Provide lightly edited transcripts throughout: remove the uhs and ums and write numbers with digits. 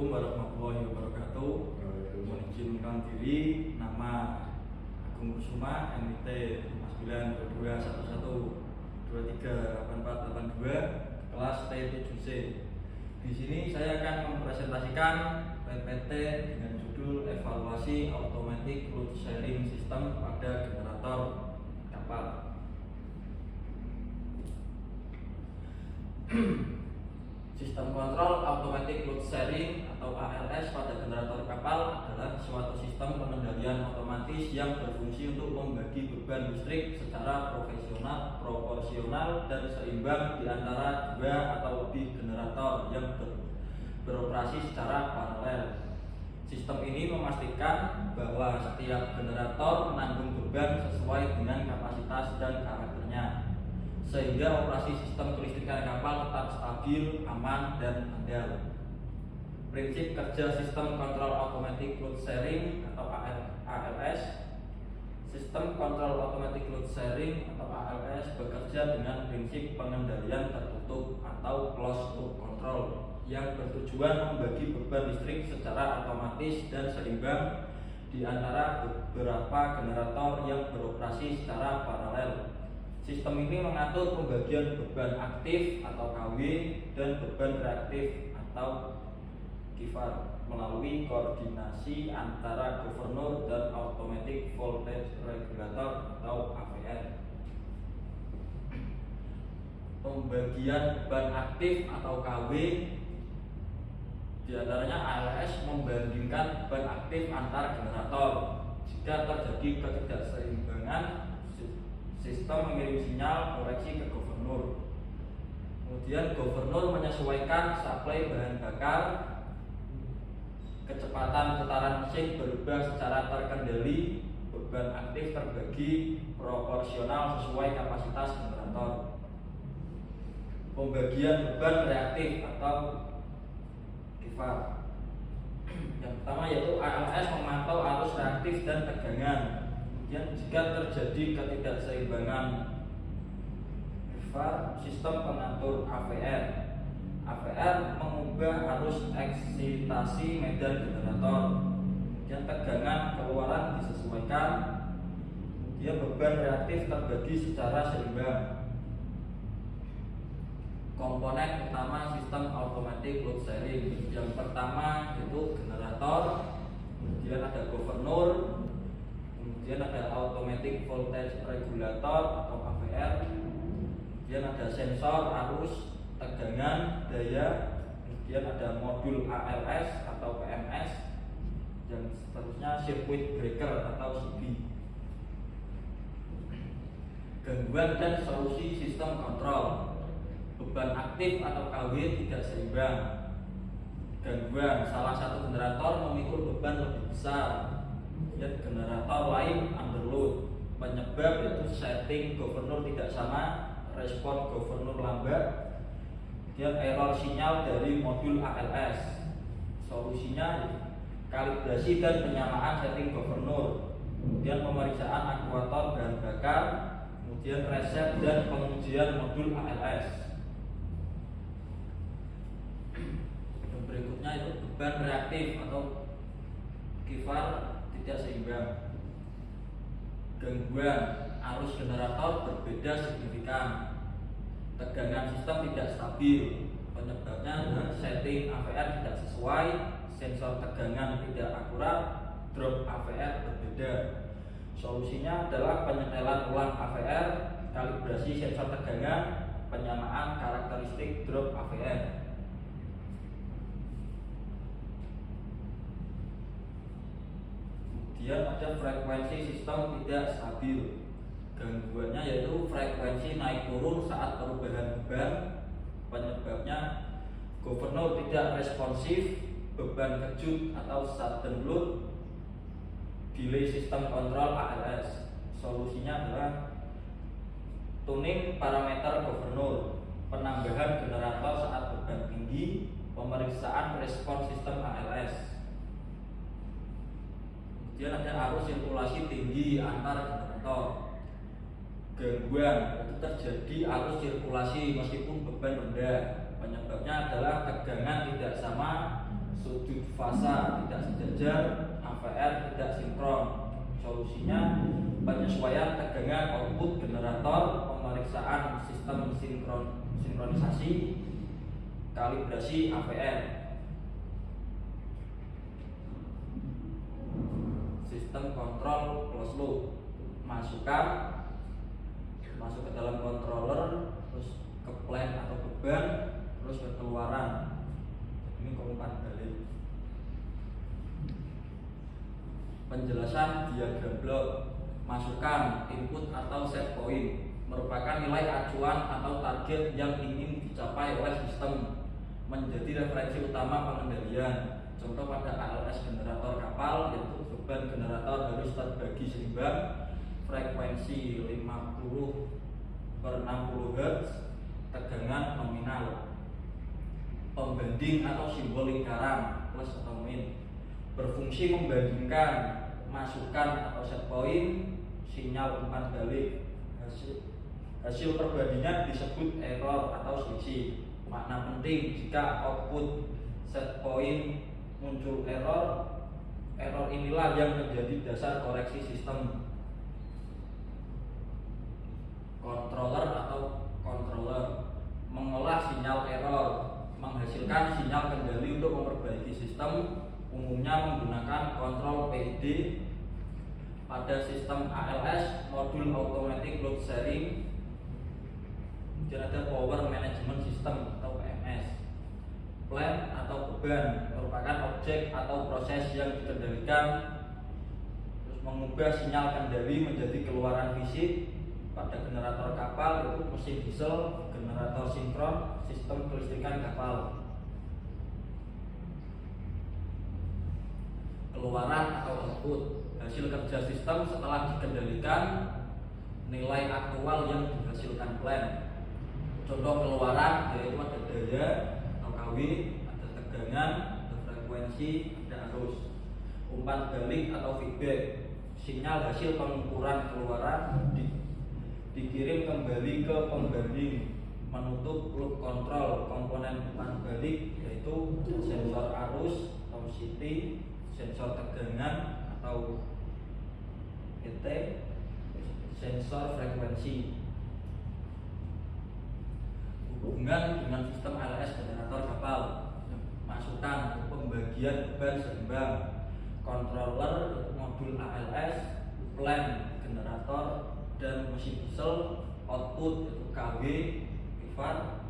Assalamualaikum warahmatullahi wabarakatuh. Mengizinkan diri, nama Agung Kusuma, NIT 592211238482, kelas T7C. Di sini saya akan mempresentasikan PPT dengan judul Evaluasi Automatic Load Sharing System pada Generator Kapal. Sistem kontrol automatic load sharing atau ALS pada generator kapal adalah suatu sistem pengendalian otomatis yang berfungsi untuk membagi beban listrik secara profesional, proporsional, dan seimbang di antara dua atau lebih generator yang beroperasi secara paralel. Sistem ini memastikan bahwa setiap generator menanggung beban sesuai dengan kapasitas dan karakternya, sehingga operasi sistem kelistrikan kapal tetap stabil, aman, dan andal. Prinsip kerja sistem kontrol automatic load sharing atau ALS. Sistem kontrol automatic load sharing atau ALS bekerja dengan prinsip pengendalian tertutup atau closed loop control yang bertujuan membagi beban listrik secara otomatis dan seimbang di antara beberapa generator yang beroperasi secara paralel. Sistem ini mengatur pembagian beban aktif atau KW dan beban reaktif atau KIVAR melalui koordinasi antara governor dan automatic voltage regulator atau AVR. Pembagian beban aktif atau KW diantaranya ALS membandingkan beban aktif antar generator. Jika terjadi ketidakseimbangan, sistem mengirim sinyal koreksi ke governor. Kemudian governor menyesuaikan suplai bahan bakar. Kecepatan putaran mesin berubah secara terkendali. Beban aktif terbagi proporsional sesuai kapasitas generator. Pembagian beban reaktif atau KIVAR. Yang pertama yaitu ALS memantau arus reaktif dan tegangan. Kemudian jika terjadi ketidakseimbangan KIVAR, sistem pengatur AVR. AVR mengubah arus eksitasi medan generator. Kemudian tegangan keluaran disesuaikan. Kemudian beban reaktif terbagi secara seimbang. Komponen utama sistem automatic load sharing. Yang pertama itu generator, kemudian ada governor, kemudian ada automatic voltage regulator atau AVR, kemudian ada sensor arus, tegangan, daya, kemudian ada modul ALS atau PMS, dan seterusnya circuit breaker atau CB. Gangguan dan solusi sistem kontrol. Beban aktif atau KW tidak seimbang. Gangguan, salah satu generator memikul beban lebih besar, dan generator lain underload. Penyebab yaitu setting governor tidak sama, respon governor lambat, kemudian error sinyal dari modul ALS. Solusinya kalibrasi dan penyamaan setting governor, kemudian pemeriksaan aktuator bahan bakar, kemudian reset dan pengujian modul ALS. Berikutnya itu beban reaktif atau KIVAR tidak seimbang. Gangguan, arus generator berbeda signifikan. Tegangan sistem tidak stabil. Penyebabnya adalah setting AVR tidak sesuai, sensor tegangan tidak akurat, drop AVR berbeda. Solusinya adalah penyetelan ulang AVR, kalibrasi sensor tegangan, penyamaan karakteristik drop AVR. Kemudian ada frekuensi sistem tidak stabil. Gangguannya yaitu frekuensi naik turun saat perubahan beban. Penyebabnya governor tidak responsif, beban kejut atau sudden load, delay sistem kontrol ALS. Solusinya adalah tuning parameter governor, penambahan generator saat beban tinggi, pemeriksaan respon sistem ALS. Kemudian ada arus sirkulasi tinggi antar generator. Gangguan itu terjadi arus sirkulasi meskipun beban rendah. Penyebabnya adalah tegangan tidak sama, sudut fasa tidak sejajar, AVR tidak sinkron. Solusinya penyesuaian tegangan output generator, pemeriksaan sistem sinkronisasi, kalibrasi AVR. Sistem kontrol closed loop, masuk ke dalam controller, terus ke plan atau beban, terus ke keluaran. Ini umpan balik. Penjelasan diagram blok. Masukkan input atau set point merupakan nilai acuan atau target yang ingin dicapai oleh sistem, menjadi referensi utama pengendalian. Contoh pada ALS generator kapal, yaitu beban generator harus terbagi seimbang, frekuensi 50/60 Hz, tegangan nominal. Pembanding atau simbol lingkaran plus atau min berfungsi membandingkan masukan atau set point, sinyal umpan balik. Hasil perbandingan disebut error atau selisih. Makna penting, jika output set point muncul error inilah yang menjadi dasar koreksi sistem. Controller mengolah sinyal error, menghasilkan sinyal kendali untuk memperbaiki sistem, umumnya menggunakan kontrol PID. Pada sistem ALS, modul automatic load sharing, kemudian ada power management system atau PMS. Plan atau beban merupakan objek atau proses yang dikendalikan, terus mengubah sinyal kendali menjadi keluaran fisik. Pada generator kapal itu mesin diesel, generator sinkron, sistem kelistrikan kapal. Keluaran atau output, hasil kerja sistem setelah dikendalikan, nilai aktual yang dihasilkan plan. Contoh keluaran yaitu ada daya atau kW, ada tegangan, ada frekuensi, ada arus. Umpan balik atau feedback, sinyal hasil pengukuran keluaran dikirim kembali ke pembanding. Menutup loop control, komponen umpan balik yaitu sensor arus atau CT, sensor tegangan atau ET, sensor frekuensi. Hubungan dengan sistem ALS generator kapal, masukan pembagian beban seimbang, controller modul ALS, plan generator dan mesin diesel, output yaitu kW, pivot,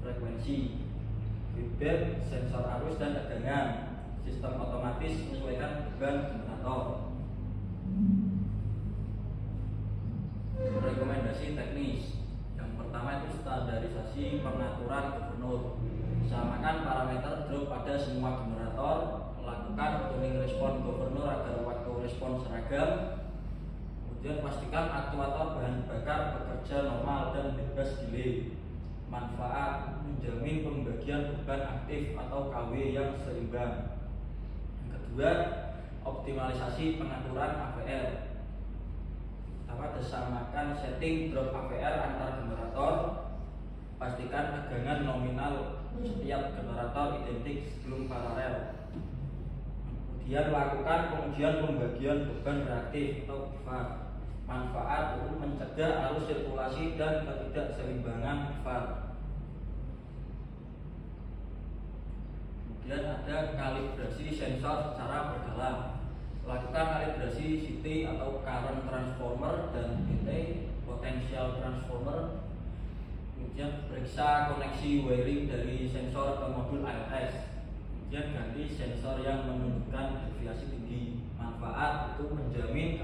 frekuensi, feedback, sensor arus dan tegangan, sistem otomatis menyesuaikan beban generator. Rekomendasi teknis. Yang pertama itu standarisasi pengaturan gubernur. Samakan parameter drop pada semua generator, lakukan tuning respon gubernur agar waktu respon seragam. Kemudian pastikan aktuator bahan bakar bekerja normal dan bebas delay. Manfaat, menjamin pembagian beban aktif atau KW yang seimbang. Yang kedua, optimalisasi pengaturan AVR. Pertama, disamakan setting drop AVR antar generator. Pastikan tegangan nominal setiap generator identik sebelum paralel. Kemudian lakukan pengujian pembagian beban reaktif atau pivot. Manfaat untuk mencegah arus sirkulasi dan ketidakseimbangan pivot. Kemudian ada kalibrasi sensor secara berkala. Lakukan kalibrasi CT atau current transformer dan PT potential transformer. Kemudian periksa koneksi wiring dari sensor ke modul ALS. Kemudian ganti sensor yang menunjukkan deviasi tinggi. Manfaat itu menjamin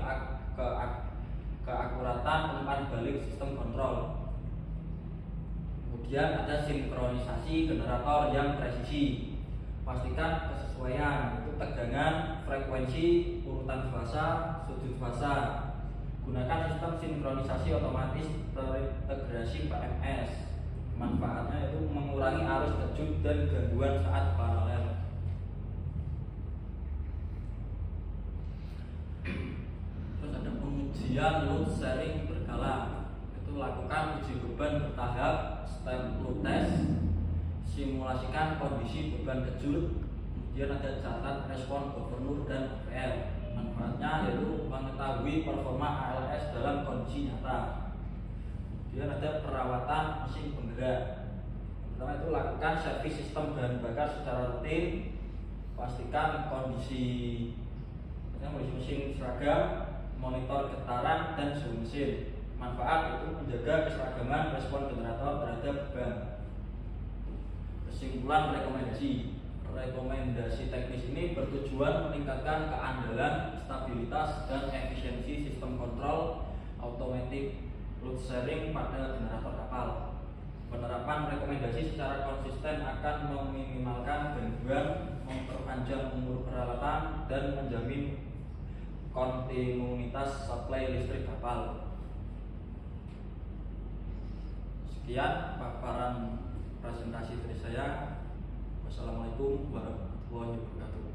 keakuratan umpan balik sistem kontrol. Kemudian ada sinkronisasi generator yang presisi. Pastikan kesesuaian itu tegangan, frekuensi, urutan fasa, sudut fasa. Gunakan sistem sinkronisasi otomatis terintegrasi PMS. Manfaatnya itu mengurangi arus kejut dan gangguan saat paralel. Terus ada pengujian load sharing berkala. Itu lakukan uji beban bertahap, step load test. Simulasikan kondisi beban kejut, Kemudian ada catat respon gubernur dan OPL. Manfaatnya yaitu mengetahui performa ALS dalam kondisi nyata. Kemudian ada perawatan mesin penggerak. Pertama itu lakukan servis sistem bahan bakar secara rutin. Pastikan kondisi mesin seragam, monitor getaran dan suhu mesin. Manfaat itu menjaga keseragaman respon generator terhadap beban. Kesimpulan rekomendasi teknis ini bertujuan meningkatkan keandalan, stabilitas, dan efisiensi sistem kontrol automatic load sharing pada generator kapal. Penerapan rekomendasi secara konsisten akan meminimalkan gangguan, memperpanjang umur peralatan, dan menjamin kontinuitas suplai listrik kapal. Sekian paparan presentasi dari saya. Wassalamualaikum warahmatullahi wabarakatuh.